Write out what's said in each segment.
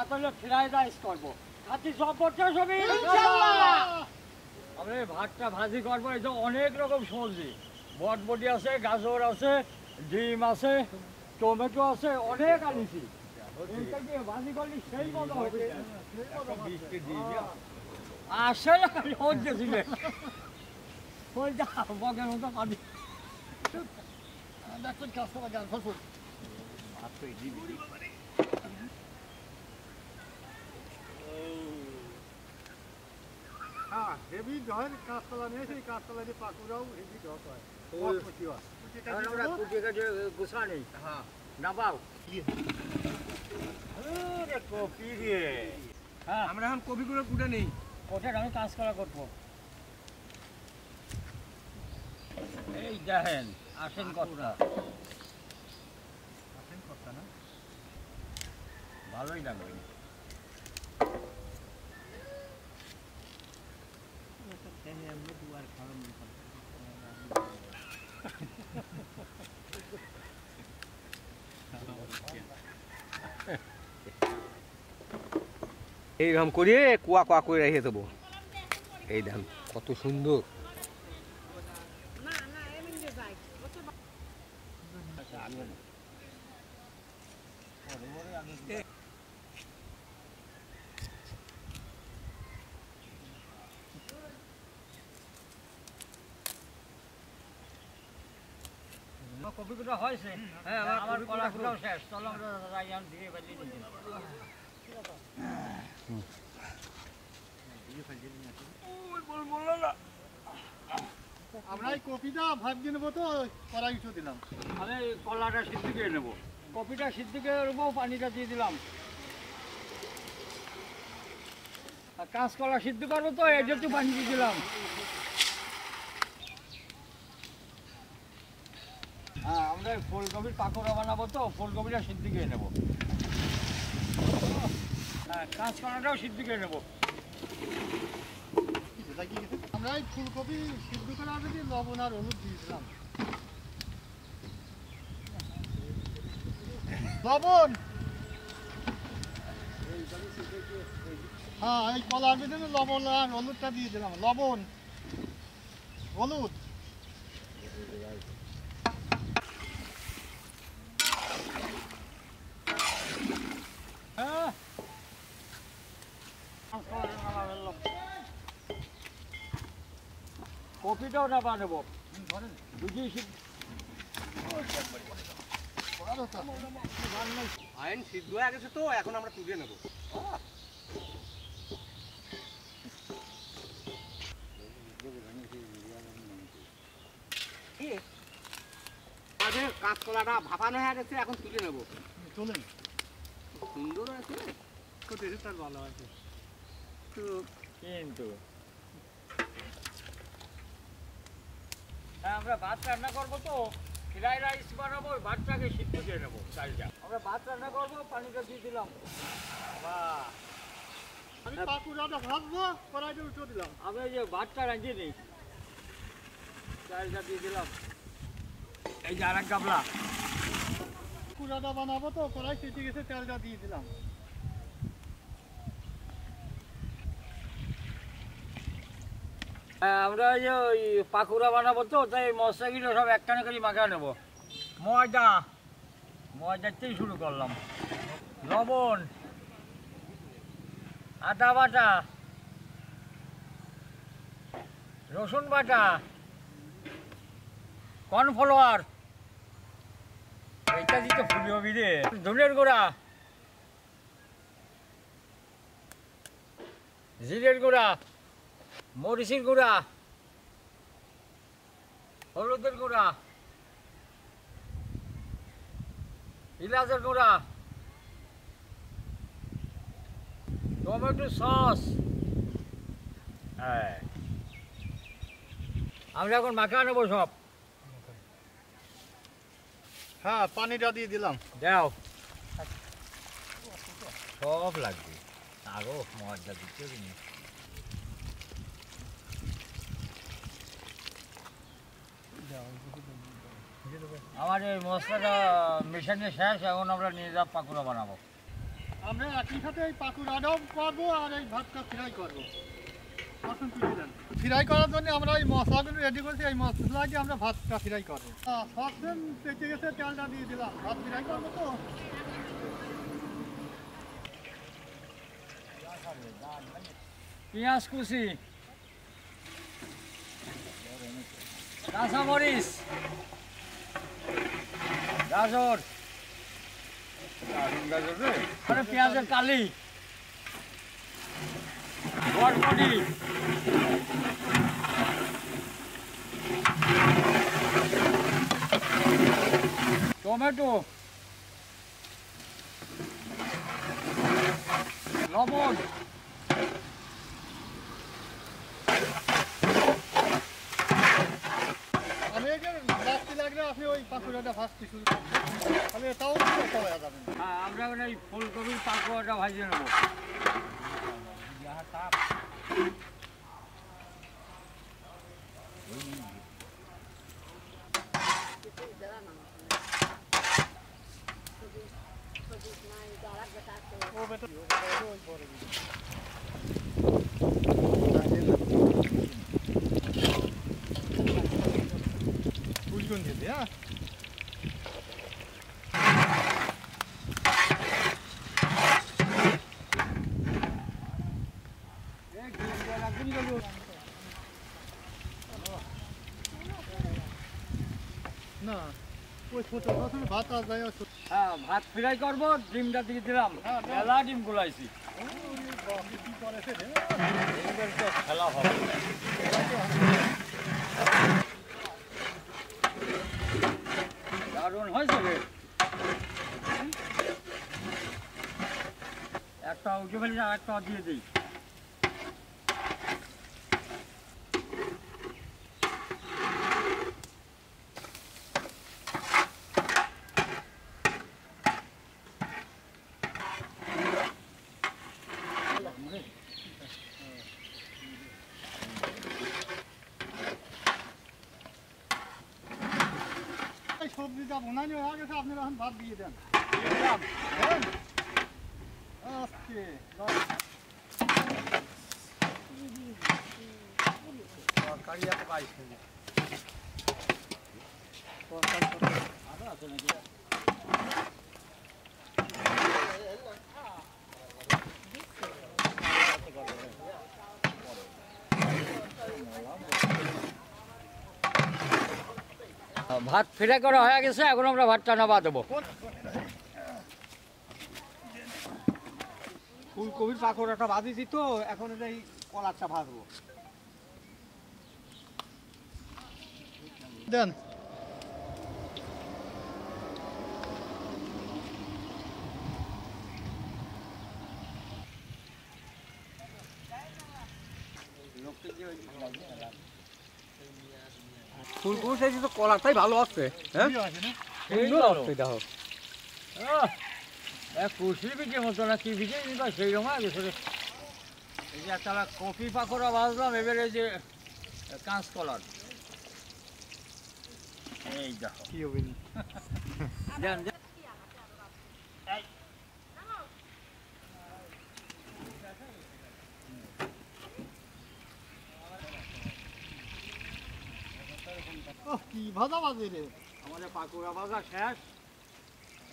ভাত হলো fried rice করবো। খাচ্ছি সব পড়ছে সবই আমি ভাতটা ভাজি করবো। এই যে অনেক রকম সবজি, বটবটি আছে, গাজর আছে, ডিম আছে, টমেটো আছে, অনেক আনিছি। এইটাকে ভাজি করলে সেই মজা হবে। আসলে হচ্ছিল ওই যা বগের মতো পাবি দেখুন কাস্টমার যান ফসল হেভি হয় কাঁচতলা নিয়ে সেই কাঁচতলা দিয়ে পাকুড়াও হেভি ঢক হয়। গুছা নেই না পাও কপি রে। হ্যাঁ আমরা এখন কপিগুলো কুটে নেই। কোথায় আমি কাজ করা করবো। এই দেখেন আসেন কথা না ভালোই লাগবে। এইরকম করে কুয়া কুয়া করে রেখে দেবো। এই দাম কত সুন্দর। কপিগুলো হয়েছে। হ্যাঁ আমার কলাগুলোও শেষ। চলো আমরা দিয়ে ফেলি আমরা এই কপিটা ভাজিয়ে নেবো তো কড়াই উঠে দিলাম। আমি কলাটা সিদ্ধ করে নেবো, কপিটা সিদ্ধ করে নেবো, পানিটা দিয়ে দিলাম। আর কাঁচকলা সিদ্ধ করবো তো এই একটু পানি দিয়ে দিলাম। হ্যাঁ আমরা ফুলকপির পাকোড়া বানাবো তো ফুলকপিটা সিদ্ধ করে নেবো। হ্যাঁ কাঁচকলাটাও সিদ্ধ করে নেবো। আমরা এই ফুলকপি সিদ্ধ করা আগে লবণ আর হলুদ দিয়েছিলাম। লবণ হ্যাঁ এই কলার ভিতরে লবণ আর হলুদটা দিয়ে দিলাম। লবণ হলুদ হ্যাঁ কপিটাও না বানাবো বুঝিয়ে আইন সিদ্ধ হয়ে গেছে তো এখন আমরা তুলে নেবো। কাঁচকলাটা ভাপানো হয়ে গেছে এখন তুলে নেবো। চলেন সুন্দর আছে তার ভালো আছে কিন্তু হ্যাঁ আমরা ভাত রান্না করবো তো ফ্রাইড রাইস বানাবো। ভাতটাকে সিদ্ধ দিয়ে নেবো চালটা। আমরা ভাত রান্না করবো, পানিটা দিয়ে দিলাম। বাহ আমি পাকুড়াটা ভাজবো কড়াইটা উঠে দিলাম। আমি এই যে ভাতটা রাঁধিয়ে নিই, চালটা দিয়ে দিলাম। এই যে আর এক গামলা কুড়াটা বানাবো তো কড়াই সিদ্ধ গেছে তেলটা দিয়ে দিলাম। হ্যাঁ আমরা এই যে ওই পাকুড়া বানাবো তো তাই মশলাগুলো সব একখানে করে মাখা নেবো। ময়দাতেই শুরু করলাম। লবণ, আদা বাটা, রসুন বাটা, কর্নফ্লাওয়ার, এইটা দিতে ফুলি হবি রে, ধনের গুঁড়া, জিরের গুঁড়া, মরিচের গুঁড়া, হলুদের গুঁড়া, ইলাচের গুঁড়া, টমেটো সস। হ্যাঁ আমরা এখন মাখা নেবো সব। হ্যাঁ পানিটা দিয়ে দিলাম। দাও সব লাগবে আরো মজা দিচ্ছে কিনি। আমার এই মশলাটা মেশানো শেষ, এখন আমরা নিয়ে যাব পাকুড়া বানাবো। আমরা একই সাথে এই পাকুড়াটাও করবো আর এই ভাতটা ফ্রাই করবো। আসুন তুলে দেন। ফ্রাই করার জন্য আমরা এই মশলাগুলো রেডি করছি, এই মশলা দিয়ে আমরা ভাতটা ফ্রাই করবো। সসপ্যান পেঁচে গেছে, তেলটা দিয়ে দিলাম, ভাত ফ্রাই করবো তো। পেঁয়াজ কুচি, কাঁচামরিচ, গাজর, মানে পেঁয়াজের কালি, বরবটি, টমেটো, লবণ, আমি এই যে রাত্রি লাগলে আপনি ওই পাকুড়াটা ভাজতে শুরু করবেন, তাহলে এটাও পাওয়া যাবে না। হ্যাঁ আমরা ওখানে এই ফুলকপির পাকোয়াটা ভাজিয়ে নেবো। ও বেটা ওই বড় দিদি। ফুলকন দিদি, হ্যাঁ না ওই ছোট ছোট ভাত আর যায় ছোট। হ্যাঁ ভাত ফ্রাই করবো, ডিমটা দিয়ে দিলাম। হ্যাঁ, মেলা ডিম গুলাইছি, কি করেছে রে? এবার তো খেলা হবে। দারুণ হয়েছে রে। একটা উঠে ফেলি, আর একটা দিয়ে দিই। এই সবজিটা বোনানো হয়ে গেছে, আপনারা এখন ভাত দিয়ে দেন। দিলাম। আজকে তরকারি এত পাইছে না। আদা আছে নাকি? ভাত ফ্রাই করা হয়ে গেছে, এখন আমরা ভাতটা নামা দেবো। ফুলকপির পাকোড়াটা ভাজিছি তো, এখন এই কলারটা ভাজবো। দেন। ফুলকপি চাইছি তো কলারটাই ভালো আছে, হ্যাঁ কি আছে না? সুন্দর আছে দেখো। কুশি পিঠে মতো না কি পিঠে সেই রকম গেছে। এই যে একটা কপি পাকোড়া ভাজলাম, এবারে এই যে কাঁচকলার, এই দেখো। কি হবে না? দেন, দেন। ওহ, কি ভাজা বাজে রে। আমাদের পাকোড়া ভাজা শেষ,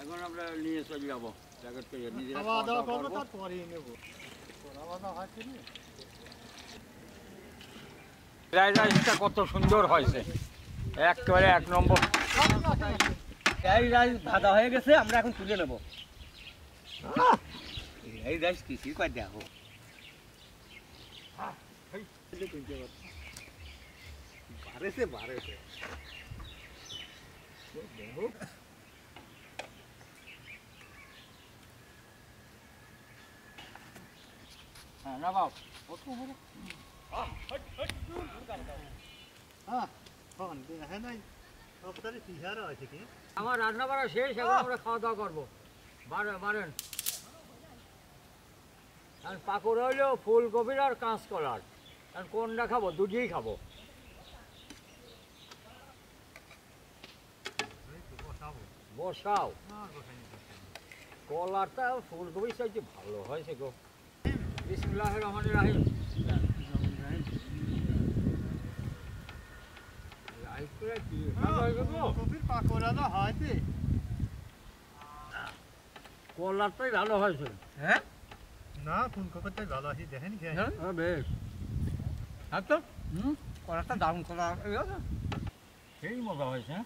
এখন আমরা নিয়ে চলে যাবো প্যাকেট করে নিজেরা খাওয়া দাওয়া করবো, করবো। তারপরেই নেবো। পোড়া ভাজা হয়েছে নি? ফ্রাইড রাইসটা কত সুন্দর হয়েছে, একেবারে এক নম্বর। এই রাইস ভাজা হয়ে গেছে, আমরা এখন তুলে নেব। এই রাইস কি কয় দেখো। বাড়েছে বাড়েছে। হ্যাঁ না বাপ, হ্যাঁ, হন, দেখে নাই। সপ্তাহে তিহারা আছে কি? আমার রান্না বাড়া শেষ, এখন আমরা খাওয়া দাওয়া করবো। বারেন আর পাকোড়া হইলো ফুলকপির আর কাঁচকলার, আর কোনটা খাবো? দুটিই খাবো। বসাও। কলারটা ফুলকপির চাইতে ভালো হয়েছে গো। বিসমিল্লাহির রহমানির রহিম। লাইক করে কি ভালো হয়ে গো? কপির পাকোড়া তো হয়েছে। কলারটাই ভালো হয়েছে। হ্যাঁ না ফুলকপিটাই ভালো আছে দেখেন খেয়ে। বেশ একদম কলাটা দারুণ কলা সেই মজা হয়েছে। হ্যাঁ?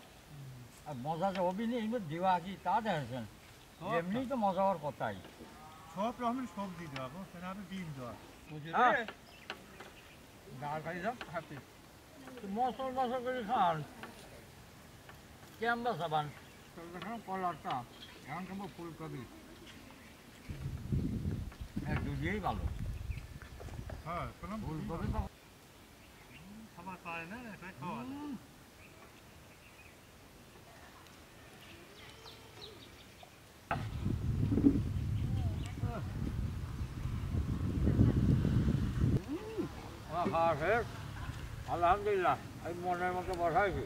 আর মজা যে অভিনয় এমনি দেওয়া কি তা দেখেছেন, এমনি তো মজা হওয়ার কথাই। সব রকমের সবজি দেওয়া সেখানে আরো ডিম দেওয়া। হ্যাঁ। ডাল খাই যাও হাতে মশল মশল করে খান কেমন সাবান কলারটা এখন কেমন ফুলকপি দুদিয়েই ভালো। হ্যাঁ কোনো ফুলকপি খাবার পায় না এটাই খাওয়া যায়। খাওয়া শেষ আলহামদুলিল্লাহ। এই মনের মতো বসাইছি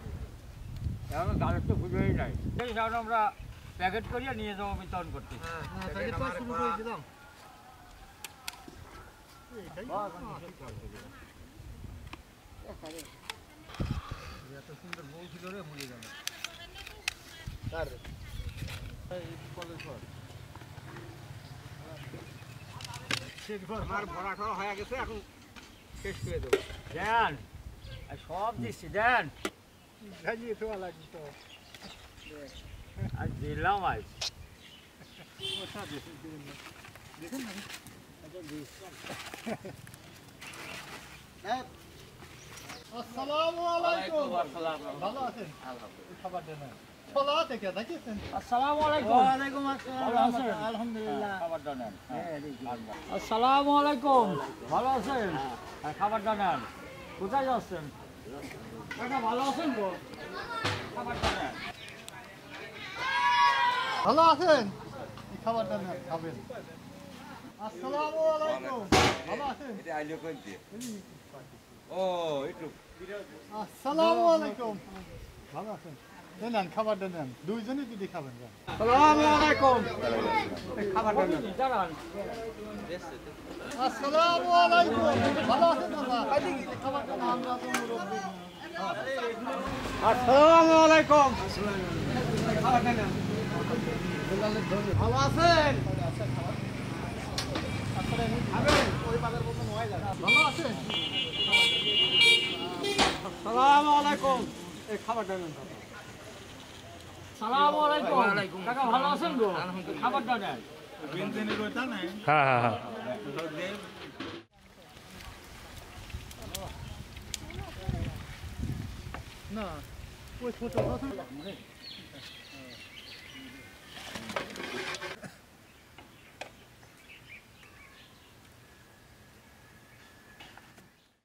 এখন গাড়ির তো খুঁজেই নাই। সেই কারণে আমরা প্যাকেট করিয়ে নিয়ে যাবো বিতরণ করতে। প্যাকেট করা শুরু করে দিলাম। এটাই এত সুন্দর বউ ছিল রে মরে গেল। আমার ভরা টরা হয়ে গেছে এখন শেষ করে দেবো। দেন আর সব দিচ্ছি দেন ঝালিয়ে খাওয়া লাগবে তো। আর দিলাম আজ আসসালামু আলাইকুম। ভালো আছেন? খাবার দেন। ছোলা থেকে দেখেছেন? আসসালামু আলাইকুম। ওয়ালাইকুম ভালো আছেন? আলহামদুলিল্লাহ। খাবারটা নেন। আসসালামু আলাইকুম। ভালো আছেন? হ্যাঁ, খাবারটা নেন। কোথায় যাচ্ছেন? কাকা ভালো আছেন গো? খাবারটা নেন। ভালো আছেন? এই খাবারটা নেন, খাবেন। আসসালামু আলাইকুম। ভালো আছেন? আসসালামু আলাইকুম। ভালো আছেন? নেন খাবারটা নেন। দুইজনই যদি খাবেন। আসসালামু আলাইকুম খাবারটা নেন। দাঁড়ান। আসসালামু আলাইকুম। ভালো আছেন দাদা? খাবারটা নেন, আমরা তো মুরব্বি। আসসালামু আলাইকুম খাবারটা নেন। ভালো আছেন? ভালো আছেন? আসসালামু আলাইকুম এই খাবারটা নেন। সালামু আলাইকুম। কাকা ভালো আছেন গো? খাবারটা নেন। হ্যাঁ হ্যাঁ হ্যাঁ না ওই ছোট